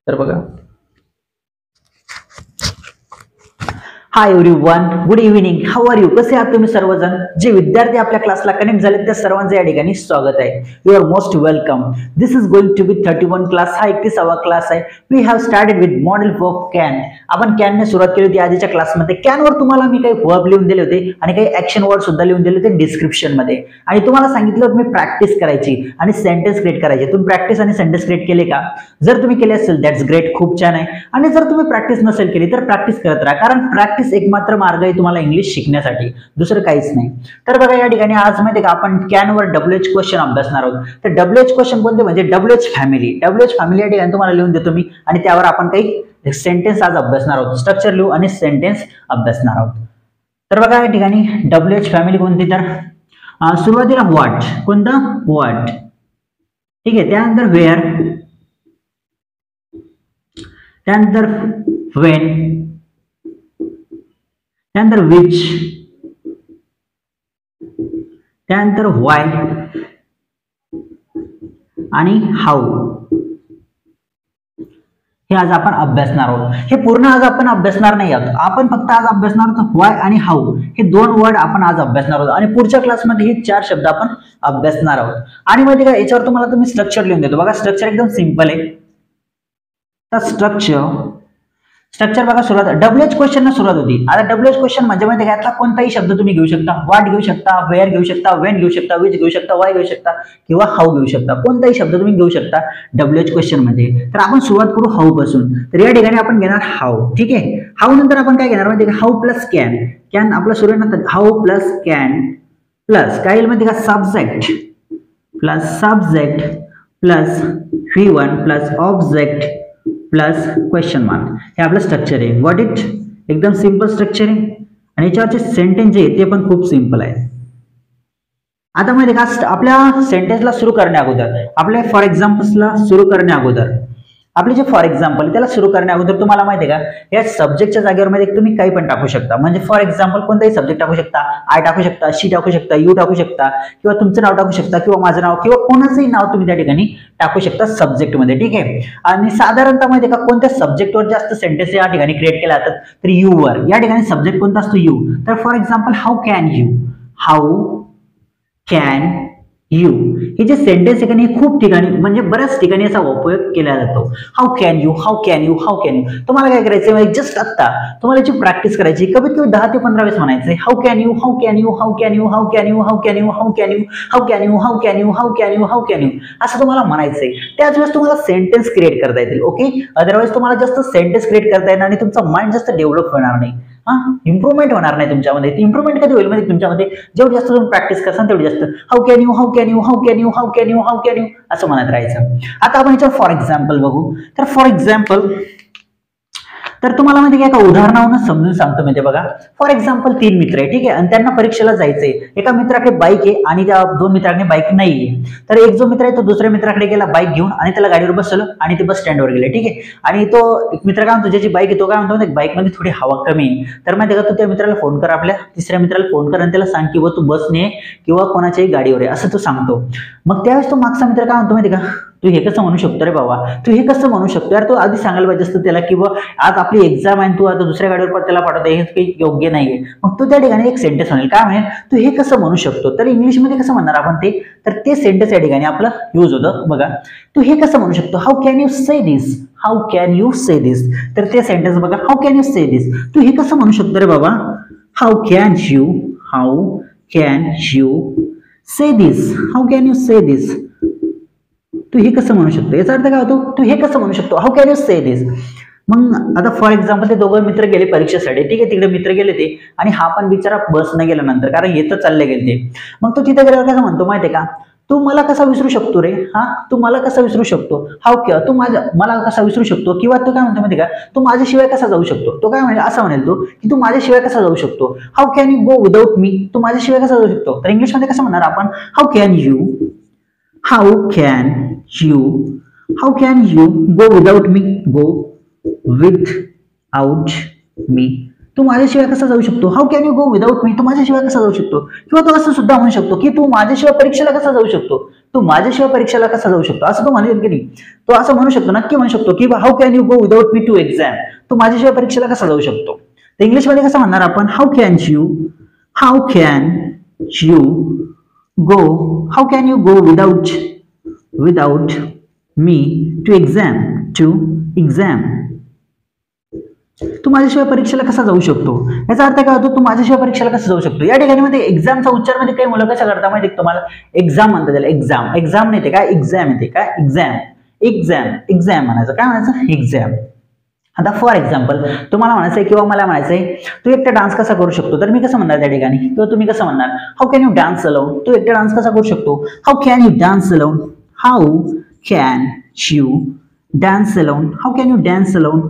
तर बघा, hi everyone, good evening, how are you? कसे आहात तुम्ही सर्वजण? जे विद्यार्थी आपल्या क्लासला कनेक्ट झाले त्या सर्वांचे या ठिकाणी स्वागत आहे. You are most welcome. This is going to be 31 class. हा 31वा क्लास आहे. We have started with modal verb can. आपण कॅनने सुरुवात केली होती आधीच्या क्लासमध्ये. कॅनवर तुम्हाला मी काही वर्ब लिहून दिले होते आणि काही ऍक्शन वर्ड सुद्धा लिहून दिले होते डिस्क्रिप्शन मध्ये, आणि तुम्हाला सांगितलं होतं मी प्रॅक्टिस करायची आणि सेंटेन्स क्रिएट करायचे. तुम्ही प्रॅक्टिस आणि सेंटेन्स क्रिएट केले का? जर तुम्ही केले असेल दॅट्स ग्रेट, खूप छान आहे. आणि जर तुम्ही प्रॅक्टिस नसेल केली तर प्रॅक्टिस करत राहा, कारण प्रॅक्टिस एकमात्र मार्ग आहे तुम्हाला इंग्लिश शिकण्यासाठी, दुसरं काहीच नाही. तर बघा या ठिकाणी आज माहिती का आपण कॅनवर WH क्वेश्चन अभ्यासणार आहोत. तर WH क्वेश्चन कोणते म्हणजे WH फॅमिली. WH फॅमिली या ठिकाणी तुम्हाला लिहून देतो मी, आणि त्यावर आपण काही सेंटेन्स आज अभ्यासणार आहोत. स्ट्रक्चर लिहू आणि सेंटेन्स अभ्यासणार आहोत. तर बघा या ठिकाणी WH फॅमिली कोणती, तर सुरुवातीला व्हॉट, कोणतं व्हॉट, ठीक आहे. त्यानंतर वेअर, त्यानंतर व्हेन, त्यानंतर विच, त्यानंतर व्हाय आणि हाऊ. हे आज आपण अभ्यासणार आहोत. हे पूर्ण आज आपण अभ्यासणार नाही आहोत. आपण फक्त आज अभ्यासणार आहोत व्हाय आणि हाऊ, हे दोन वर्ड आपण आज अभ्यासणार आहोत. आणि पुढच्या क्लासमध्ये हे 4 शब्द आपण अभ्यासणार आहोत. आणि माहिती का याच्यावर तुम्हाला तुम्ही स्ट्रक्चर लिहून देतो. बघा स्ट्रक्चर एकदम सिंपल आहे. तर स्ट्रक्चर बघा, सुरुवात WH क्वेश्चन सुरुवात होती. आता WH क्वेश्चन म्हणजे माहिती का यातला कोणताही शब्द तुम्ही घेऊ शकता. व्हॉट घेऊ शकता, वेअर घेऊ शकता, व्हेन घेऊ शकता, विच घेऊ शकता, वाय घेऊ शकता किंवा हाऊ घेऊ शकता. कोणताही शब्द तुम्ही घेऊ शकता WH क्वेश्चन मध्ये. तर आपण सुरुवात करू हाऊ पासून. तर या ठिकाणी आपण घेणार हाऊ, ठीक आहे. हाऊ नंतर आपण काय घेणार माहिती का, हाऊ प्लस कॅन. कॅन आपला सुरू आहे, हाऊ प्लस कॅन प्लस काय माहिती का, subject plus V1 plus object plus question mark. हे आपलं स्ट्रक्चर आहे. व्हॉट इट, एकदम सिंपल स्ट्रक्चर आहे. आणि याच्यावरचे सेंटेन्स जे आहे ते पण खूप सिंपल आहे. आता माहिती का आपल्या सेंटेन्सला सुरू करण्या अगोदर, आपल्या फॉर एक्झाम्पल्सला सुरू करण्या अगोदर, आपले जे फॉर एक्झाम्पल त्याला सुरू करण्या अगोदर तुम्हाला माहिती आहे का या सब्जेक्टच्या जागेवर मध्ये तुम्ही काही पण टाकू शकता. म्हणजे फॉर एक्झाम्पल कोणताही सब्जेक्ट टाकू शकता. आय टाकू शकता, शी टाकू शकता, यू टाकू शकता, किंवा तुमचं नाव टाकू शकता, किंवा माझं नाव, किंवा कोणाचंही नाव तुम्ही त्या ठिकाणी टाकू शकता सब्जेक्ट मध्ये, ठीक आहे. आणि साधारणतः माहिती का कोणत्या सब्जेक्टवर जास्त सेंटेन्स या ठिकाणी क्रिएट केले जातात, तर यू वर. या ठिकाणी सब्जेक्ट कोणता असतो, यू. तर for example how can you, हे जे सेंटेन्स आहे की खूप ठिकाणी म्हणजे बऱ्याच ठिकाणी याचा उपयोग केला जातो. How can you. तुम्हाला काय करायचं, जस्ट आता तुम्हाला याची प्रॅक्टिस करायची. कमीत कमी 10 ते 15 वेळेस म्हणायचे हाऊ कॅन यू, असं तुम्हाला म्हणायचंय. त्याच वेळेस तुम्हाला सेंटेन्स क्रिएट करता येतील. ओके, अदरवाईज तुम्हाला जास्त सेंटेन्स क्रिएट करता येणार आणि तुमचा माइंड जास्त डेव्हलप होणार नाही, इम्प्रुव्हमेंट होणार नाही तुमच्यामध्ये. ती इम्प्रुव्हमेंट कधी होईल म्हणजे तुमच्यामध्ये जेवढी जास्त तुम्ही प्रॅक्टिस करसाल तेवढी जास्त हाऊ कॅन यू असं म्हणत राहायचं. आता आपण याच्यावर फॉर एक्झाम्पल बघू. तर फॉर एक्झाम्पल तर तुम्हाला माहिती आहे का उदाहरणावरून समजून सांगतो मी. ते बघा फॉर एक्झाम्पल 3 मित्र आहे, ठीक आहे, आणि त्यांना परीक्षेला जायचंय. एका मित्राकडे बाईक आहे आणि त्या 2 मित्रांकडे बाईक नाहीये. तर एक जो मित्र आहे तो दुसऱ्या मित्राकडे गेला बाईक घेऊन आणि त्याला गाडीवर बसवलं आणि ते बस स्टँडवर गेले, ठीक आहे. आणि तो एक मित्र काय म्हणतो, ज्याची बाईक आहे तो काय म्हणतो, बाईक मध्ये थोडी हवा कमी आहे. तर माहिती आहे का तू त्या मित्राला फोन कर, आपल्या तिसऱ्या मित्राला फोन कर आणि त्याला सांग की तू बसने किंवा कोणाच्याही गाडीवर आहे असं तू सांगतो. मग त्यावेळेस तो मागचा मित्र काय म्हणतो माहिती का, तू हे कसं म्हणू शकतो रे बाबा, तू हे कसं म्हणू शकतो यार, तू आधी सांगायला पाहिजे असतं त्याला, किंवा आज आपली एक्झाम आहे तू आता दुसऱ्या गाडीवर त्याला पाठवतो, हे काही योग्य नाहीये. मग तू त्या ठिकाणी एक सेंटेन्स म्हणेल, काय म्हणेल, तू हे कसं म्हणू शकतो. तर इंग्लिशमध्ये कसं म्हणणार आपण ते, तर ते सेंटेन्स या ठिकाणी आपलं यूज होतं. बघा तू हे कसं म्हणू शकतो, हाऊ कॅन यू से दिस. तर ते सेंटेन्स बघा, हाऊ कॅन यू से दिस, तू हे कसं म्हणू शकतो रे बाबा, हाऊ कॅन यू से दिस, तू हे कसं म्हणू शकतो. याचा अर्थ काय होतो, तू हे कसं म्हणू शकतो, हाऊ कॅन यू से दिस. मग आता फॉर एक्झाम्पल ते दोघं मित्र गेले परीक्षेसाठी, ठीक आहे, तिकडे मित्र गेले ते, आणि हा पण बिचारा बस न गेल्यानंतर कारण येतं चालले गेले ते. मग तो तिथे गेल्यावर कसं म्हणतो माहितीये का, तू मला कसा विसरू शकतो रे, तू मला कसा विसरू शकतो, तू मला कसा विसरू शकतो, किंवा तू काय म्हणतो माहिती का, तू माझ्याशिवाय कसा जाऊ शकतो. तो काय म्हणेल, असं म्हणेल तो की तू माझ्याशिवाय कसा जाऊ शकतो, how can you go without me, तू माझ्याशिवाय कसा जाऊ शकतो. तर इंग्लिशमध्ये कसं म्हणणार आपण, how can you go without me, go without me. तू माझ्याशिवाय कसा जाऊ शकतो, how can you go without me, तू माझ्याशिवाय कसा जाऊ शकतो. किंवा तो असं सुद्धा म्हणू शकतो की तू माझ्याशिवाय परीक्षेला कसा जाऊ शकतो, तू माझ्याशिवाय परीक्षेला कसा जाऊ शकतो, असं तो म्हणेल की नाही. तो असं म्हणू शकतो, नक्की म्हणू शकतो की how can you go without me to exam, तू माझ्याशिवाय परीक्षेला कसा जाऊ शकतो. तर इंग्लिशमध्ये कसं म्हणणार आपण, how can you go without me to exam. तू माझ्याशिवाय परीक्षेला कसा जाऊ शकतो, याचा अर्थ काय होतो, तू माझ्याशिवाय परीक्षेला कसा जाऊ शकतो. या ठिकाणी मध्ये एक्झामचा उच्चार मध्ये काही मुलं कशा करता माहिती तुम्हाला, एक्झाम म्हणतात त्याला, एक्झाम नाही ते काय, एक्झाम येते काय, एक्झाम म्हणायचं, काय म्हणायचं, एक्झाम. आता फॉर एक्झाम्पल तुम्हाला म्हणायचंय किंवा मला म्हणायचंय तू एकटा डान्स कसा करू शकतो, तर मी कसं म्हणणार त्या ठिकाणी, किंवा तुम्ही कसं म्हणणार, how can you dance alone, तू एकटा डान्स कसा करू शकतो, how can you dance alone,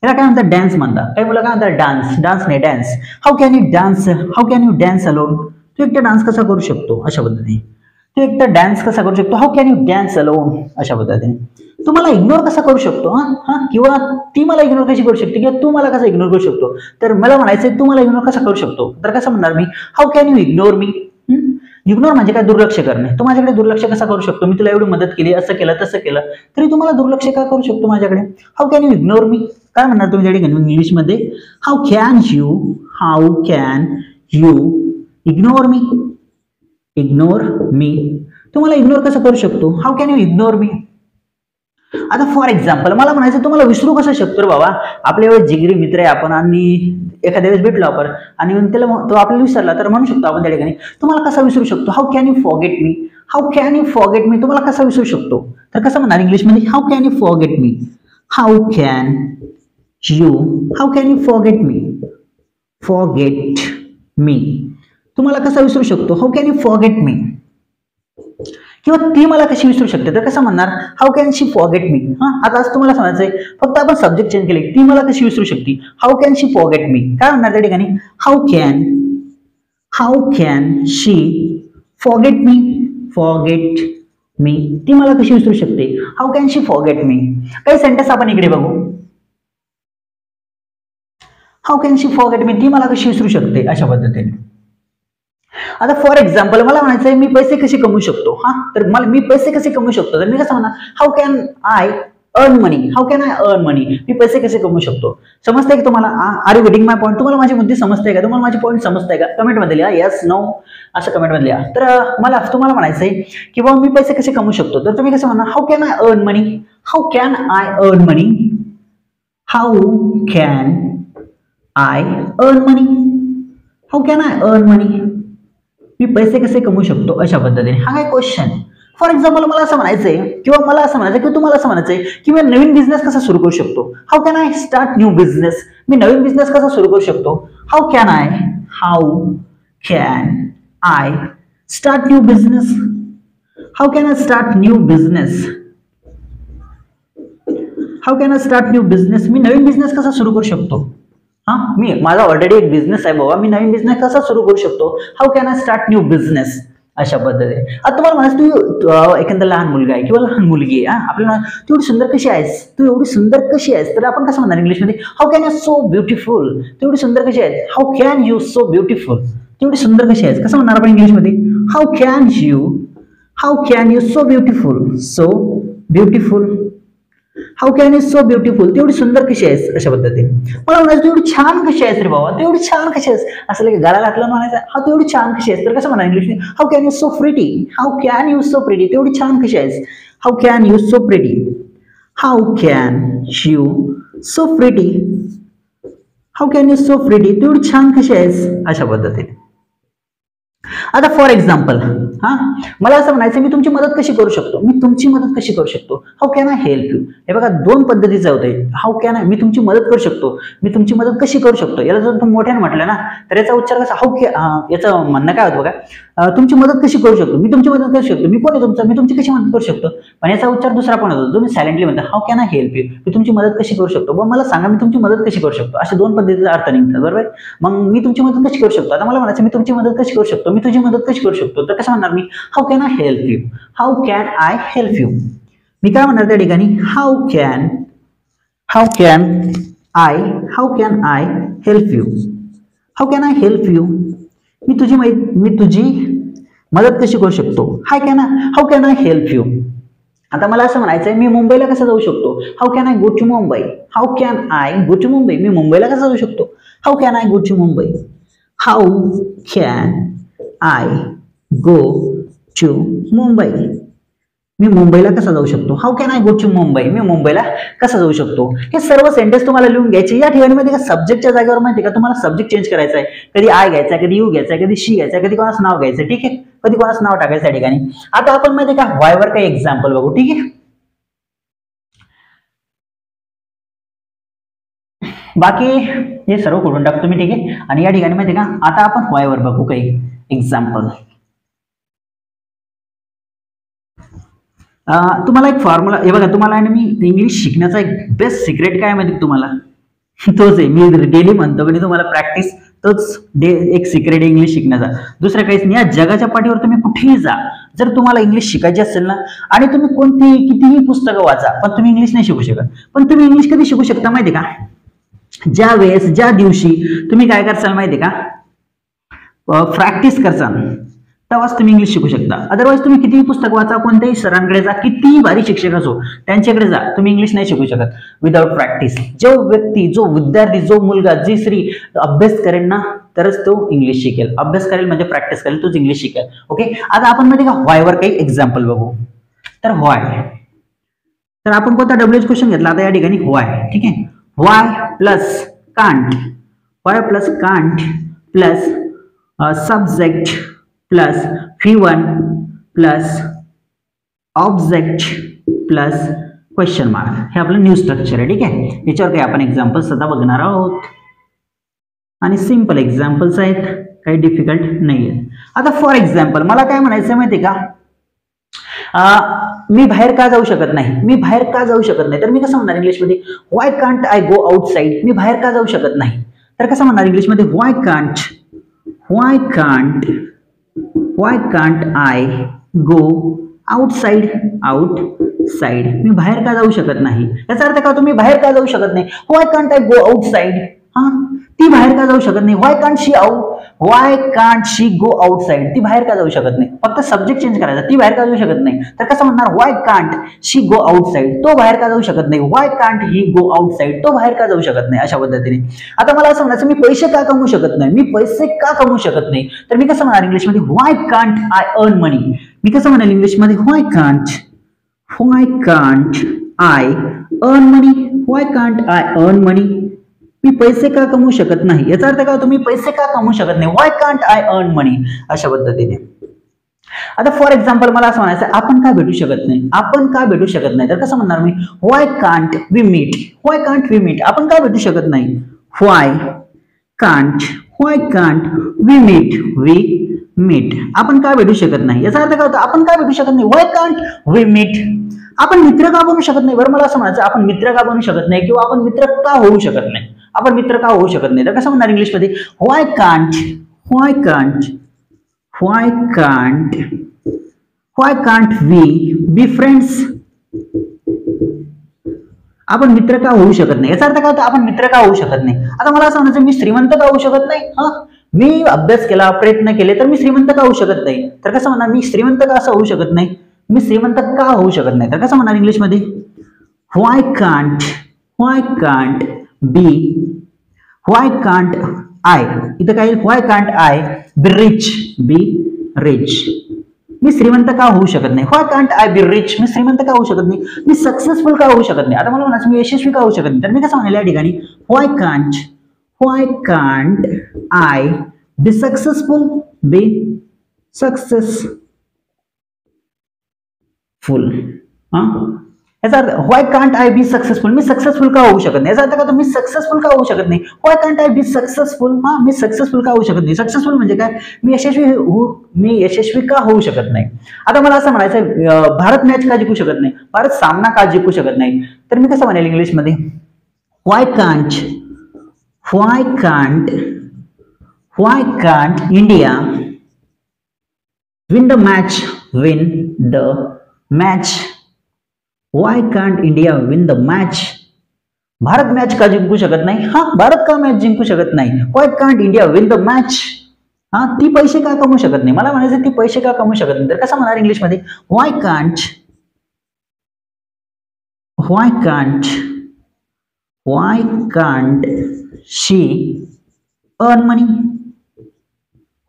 याला काय म्हणतात, डान्स म्हणतात. काही मुलं काय म्हणतात, डान्स नाही dance. How can you dance alone, तू एकटा डान्स कसा करू शकतो, अशा पद्धतीने. तू एकटा डान्स कसा करू शकतो, how can you dance alone, अशा पद्धतीने. तू मला इग्नोर कसा करू शकतो, किंवा ती मला इग्नोर कशी करू शकते, किंवा तू मला कसा इग्नोर करू शकतो. तर मला म्हणायचंय तू मला इग्नोर कसा करू शकतो, तर कसं म्हणणार मी, how can you ignore me. Ignore म्हणजे काय, दुर्लक्ष करणे. तू माझ्याकडे दुर्लक्ष कसा करू शकतो, मी तुला एवढी मदत केली, असं केलं तसं केलं, तरी तुम्हाला दुर्लक्ष का करू शकतो माझ्याकडे. हाऊ कॅन यू इग्नोर मी, काय म्हणणार तुम्ही त्या ठिकाणी इंग्लिशमध्ये, हाऊ कॅन यू इग्नोर मी, तुम्हाला इग्नोर कसं करू शकतो, हाऊ कॅन यू इग्नोर मी. आता फॉर एक्झाम्पल मला म्हणायचं तुम्हाला विसरू कसं शकतो रे बाबा, आपल्या एवढे जिगरी मित्र आहे आपण, आणि एखाद्या वेळेस भेटलो आपण आणि त्याला तो आपल्याला विसरला, तर म्हणू शकतो आपण त्या ठिकाणी तुम्हाला कसा विसरू शकतो, how can you forget me, तुम्हाला कसा विसरू शकतो. तर कसं म्हणणार इंग्लिशमध्ये, how can you forget me, how can you forget me, तुम्हाला कसा विसरू शकतो, how can you forget me. किंवा ती मला कशी विसरू शकते, तर कसं म्हणणार, how can she forget me. आता असं तुम्हाला सांगायचंय, फक्त आपण सब्जेक्ट चेंज केले, ती मला कशी विसरू शकते, how can she forget me. काय म्हणणार त्या ठिकाणी, how can she forget me, ती मला कशी विसरू शकते, how can she forget me. काही सेंटेन्स आपण इकडे बघू, how can she forget me, ती मला कशी विसरू शकते, अशा पद्धतीने. आता फॉर एक्झाम्पल मला म्हणायचंय मी पैसे कसे कमवू शकतो, तर मला मी पैसे कसे कमवू शकतो, तर मी कसं म्हणणार, how can I earn money, मी पैसे कसे कमवू शकतो. समजतंय की तुम्हाला, are you getting my point, तुम्हाला माझी बुद्धी समजते का, तुम्हाला माझी पॉईंट समजते का, कमेंट मध्ये लिहा, येस नो असं कमेंट मध्ये लिहा. तर मला तुम्हाला म्हणायचंय की बाबा मी पैसे कसे कमवू शकतो, तर तुम्ही कसं म्हणणार, how can I earn money, how can I earn money, मी पैसे कसे कमवू शकतो, अशा पद्धतीने. हा काय क्वेश्चन. फॉर एक्झाम्पल मला असं म्हणायचंय, किंवा मला असं म्हणायचं किंवा तुम्हाला असं म्हणायचंय की मी नवीन बिझनेस कसा सुरू करू शकतो, how can I start new business, me Naveen business कसा सुरू करू शकतो, how can I start new business, me Naveen business कसा सुरू करू शकतो. मी माझा ऑलरेडी एक बिझनेस आहे बाबा, मी नवीन बिझनेस कसा सुरू करू शकतो, how can I start new business, अशा पद्धतीने. आता तुम्हाला म्हणायचं तू एखादा लहान मुलगा आहे किंवा लहान मुलगी आहे, आपल्याला तू एवढी सुंदर कशी आहेस, तर आपण कसं म्हणणार इंग्लिशमध्ये, how can you so beautiful, तू एवढी सुंदर कशी आहेस, how can you so beautiful, तू एवढी सुंदर कशी आहेस, कसं म्हणणार आपण इंग्लिशमध्ये, how can you so beautiful, how can you so beautiful, तेवढी सुंदर कशी आहेस, अशा पद्धतीने. मला म्हणायचं तू एवढी छान कशी आहेस रे बाबा, तू एवढी छान कशी आहेस, असं गाला घातलं म्हणायचं, हा तू एवढी छान कशी आहेस, तर कसं म्हणा English, how can you so pretty, तेवढी छान कशी आहेस, how can you so pretty, तेवढी छान कशी आहेस, अशा पद्धतीने. आता फॉर एक्झाम्पल मला असं म्हणायचं मी तुमची मदत कशी करू शकतो, how can I help you. हे बघा दोन पद्धतीचं होतंय, हाऊ कॅन आय मी तुमची मदत करू शकतो, मी तुमची मदत कशी करू शकतो. याला जर तुम्ही मोठ्याने म्हटलं ना तर याचा उच्चार कसा, याचं म्हणणं काय होतं बघा, तुमची मदत कशी करू शकतो, मी तुमची मदत करू शकतो, मी कोण आहे तुमचं, मी तुमची कशी मदत करू शकतो. पण याचा उच्चार दुसरा पण होतो, जो मी सायलेंटली म्हणतो, how can I help you, मी तुमची मदत कशी करू शकतो. मग मला सांगा मी तुमची मदत कशी करू शकतो, अशा दोन पद्धतीचा अर्थ निघतात बरोबर. मग मी तुमची मदत कशी करू शकतो, आता मला म्हणायचं मी तुमची मदत कशी करू शकतो, मी तुझी मदत कशी करू शकतो, तर कसं म्हणणार मी, how can I help you. मी काय म्हणणार त्या ठिकाणी, how can I help you. How can I help you, मी तुझी मदत कशी करू शकतो. How can I help you. आता मला असं म्हणायचं आहे, मी मुंबईला कसं जाऊ शकतो. How can I go to Mumbai. How can I go to Mumbai, मी मुंबईला कसं जाऊ शकतो. How can I go to Mumbai. How can I go to Mumbai, मी मुंबईला कसा जाऊ शकतो. How can I go to Mumbai, मी मुंबईला कसा जाऊ शकतो. हे सर्व सेंटेन्स तुम्हाला लिहून घ्यायचे. या ठिकाणी माहिती का सब्जेक्टच्या जागेवर माहिती का तुम्हाला सब्जेक्ट चेंज करायचा आहे. कधी आय घ्यायचा, कधी यू घ्यायचा, कधी शी घ्यायचा, कधी कोणाचं नाव घ्यायचं. ठीक आहे, कधी कोणाचं नाव टाकायचं या ठिकाणी. आता आपण माहिती का व्हाय वर काही एक्झाम्पल बघू. ठीक आहे, बाकी हे सर्व करून टाकतो तुम्ही. ठीक आहे, आणि या ठिकाणी माहिती का आता आपण व्हाय वर बघू काही एक्झाम्पल. तुम्हाला एक फॉर्म्युला हे बघा, तुम्हाला मी इंग्लिश शिकण्याचा एक बेस्ट सिक्रेट काय माहिती तुम्हाला, तोच आहे. मी डेली म्हणतो की तुम्हाला प्रॅक्टिस, तोच एक सिक्रेट इंग्लिश शिकण्याचा, दुसऱ्या काहीच नाही. या जगाच्या पाठीवर तुम्ही कुठेही जा, जर तुम्हाला इंग्लिश शिकायची असेल ना, आणि तुम्ही कोणतीही कितीही पुस्तकं वाचा, पण तुम्ही इंग्लिश नाही शिकू शकत. पण तुम्ही इंग्लिश कधी शिकू शकता माहिती का, ज्या वेळेस ज्या दिवशी तुम्ही काय करसाल माहिती का, प्रॅक्टिस करसाल, तेव्हाच तुम्ही इंग्लिश शिकू शकता. अदरवाईज तुम्ही कितीही पुस्तक वाचा, कोणत्याही सरांकडे जा, कितीही भारी शिक्षक असो त्यांच्याकडे जा, तुम्ही इंग्लिश नाही शिकू शकत विदाउट प्रॅक्टिस. जो व्यक्ती, जो विद्यार्थी, जो मुलगा, जी स्त्री अभ्यास करेल ना, तरच तो इंग्लिश शिकेल. अभ्यास करेल म्हणजे प्रॅक्टिस करेल, तोच इंग्लिश शिकेल. ओके, आता आपण मध्ये का व्हायवर काही एक्झाम्पल बघू. तर व्हाय, तर आपण कोणता डब्ल्यूएच क्वेश्चन घेतला आता या ठिकाणी व्हाय. ठीक आहे, why plus can't, why plus can't plus subject plus V1 plus object plus question mark, हे आपलं न्यू स्ट्रक्चर आहे. ठीक आहे, याच्यावर काही आपण एक्झाम्पल्स आता बघणार आहोत, आणि सिंपल एक्झाम्पल्स आहेत, काही डिफिकल्ट नाही आहे. आता फॉर एक्झाम्पल मला काय म्हणायचं माहिती का, मी बाहेर का जाऊ शकत नाही. मी बाहेर का जाऊ शकत नाही, तर मी कसं म्हणणार इंग्लिशमध्ये, why can't I go outside. मी बाहेर का जाऊ शकत नाही, तर कसं म्हणणार इंग्लिशमध्ये, why can't I go outside. मी बाहेर का जाऊ शकत नाही, याचा अर्थ का तुम्ही बाहेर का जाऊ शकत नाही. Why can't I go outside, ती बाहेर का जाऊ शकत नाही. Why can't she go outside, ती बाहेर का जाऊ शकत नाही. फक्त सब्जेक्ट चेंज करायचा, ती बाहेर का जाऊ शकत नाही. तर कसं म्हणणार, व्हाय कांट शी गो आउटसाइड, तो बाहेर का जाऊ शकत नाही. Why can't he go outside, तो बाहेर का जाऊ शकत नाही. अशा पद्धतीने. आता मला असं म्हणायचं, मी पैसे का कमवू शकत नाही. मी पैसे का कमवू शकत नाही, तर मी कसं म्हणणार इंग्लिशमध्ये, why can't I earn money. मी कसं म्हणाल इंग्लिशमध्ये, why can't I earn money. मी पैसे का कमवू शकत नाही, याचा अर्थ का तुम्ही पैसे का कमवू शकत नाही. व्हाय कांट आय अर्न मनी, अशा पद्धतीने. आता फॉर एक्झाम्पल मला असं म्हणायचं, आपण का भेटू शकत नाही, तर कसं म्हणणार मी, व्हाय कांट वी मीट. आपण का भेटू शकत नाही. Why can't we meet. आपण का भेटू शकत नाही, याचा अर्थ काय होता, आपण का भेटू शकत नाही. Why can't we meet. आपण मित्र का बनू शकत नाही. बरं, मला असं म्हणायचं, आपण मित्र का बनू शकत नाही, किंवा आपण मित्र का होऊ शकत नाही. तर कसं म्हणणार इंग्लिशमध्ये, why can't we be friends. आपण मित्र का होऊ शकत नाही, याचा अर्थ काय होता, आपण मित्र का होऊ शकत नाही. आता मला असं म्हणायचं, मी श्रीमंत का होऊ शकत नाही. मी अभ्यास केला, प्रयत्न केले, तर मी श्रीमंत का होऊ शकत नाही. तर कसं म्हणणार, मी श्रीमंत का असं होऊ शकत नाही, मी श्रीमंत का होऊ शकत नाही. तर कसं म्हणणार इंग्लिशमध्ये, व्हाय कांट आय, इथं काय, व्हाय कांट आय बी रिच. मी श्रीमंत का होऊ शकत नाही. Why can't I be rich, मी श्रीमंत का होऊ शकत नाही. मी सक्सेसफुल का होऊ शकत नाही. आता मला म्हणायचं, मी यशस्वी का होऊ शकत नाही, तर मी कसं म्हणाल या ठिकाणी, why can't I be successful. याचा अर्थ, why can't I be successful, मी सक्सेसफुल का होऊ शकत नाही. याचा अर्थ का, मी सक्सेसफुल का होऊ शकत नाही. Why can't I be successful, मी सक्सेसफुल का होऊ शकत नाही. सक्सेसफुल म्हणजे काय, मी यशस्वी का होऊ शकत नाही. आता मला असं म्हणायचं, भारत मॅच का जिंकू शकत नाही, भारत सामना का जिंकू शकत नाही, तर मी कसं म्हणेल इंग्लिशमध्ये, why can't India win the match. Why can't India win the match? भारत मॅच का जिंकू शकत नाही? हा, भारत का मॅच जिंकू शकत नाही? Why can't India win the match? हा, ती पैसे का कमवू शकत नाही? मला म्हणायचं ती पैसे का कमवू शकत नाही, तर कसं म्हणणार इंग्लिश मध्ये? Why can't she earn money?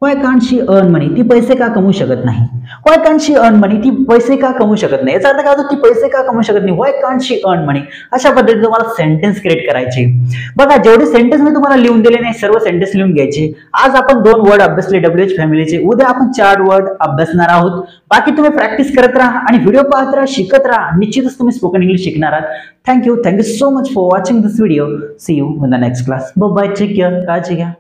Why can't she earn money? ती पैसे का कमवू शकत नाही? Why can't she earn money? ती पैसे का कमवू शकत नाही? याचा अर्थ काय होतो? ती पैसे का कमवू शकत नाही? व्हाय कांट शी अर्न मनी? अशा पद्धतीने तुम्हाला सेंटेन्स क्रिएट करायचे. बघा, जेवढे सेंटेन्स मी तुम्हाला लिहून दिले नाही, सर्व सेंटेन्स लिहून घ्यायचे. आज आपण 2 वर्ड अभ्यासले WH फॅमिलीचे, उद्या आपण 4 वर्ड अभ्यासणार आहोत. बाकी तुम्ही प्रॅक्टिस करत राहा आणि व्हिडिओ पाहत राहा, शिकत राहा. निश्चितच तुम्ही स्पोकन इंग्लिश शिकणार आहात. Thank you so much for watching this video. See you in the next class. Bye bye, take care, काळजी घ्या.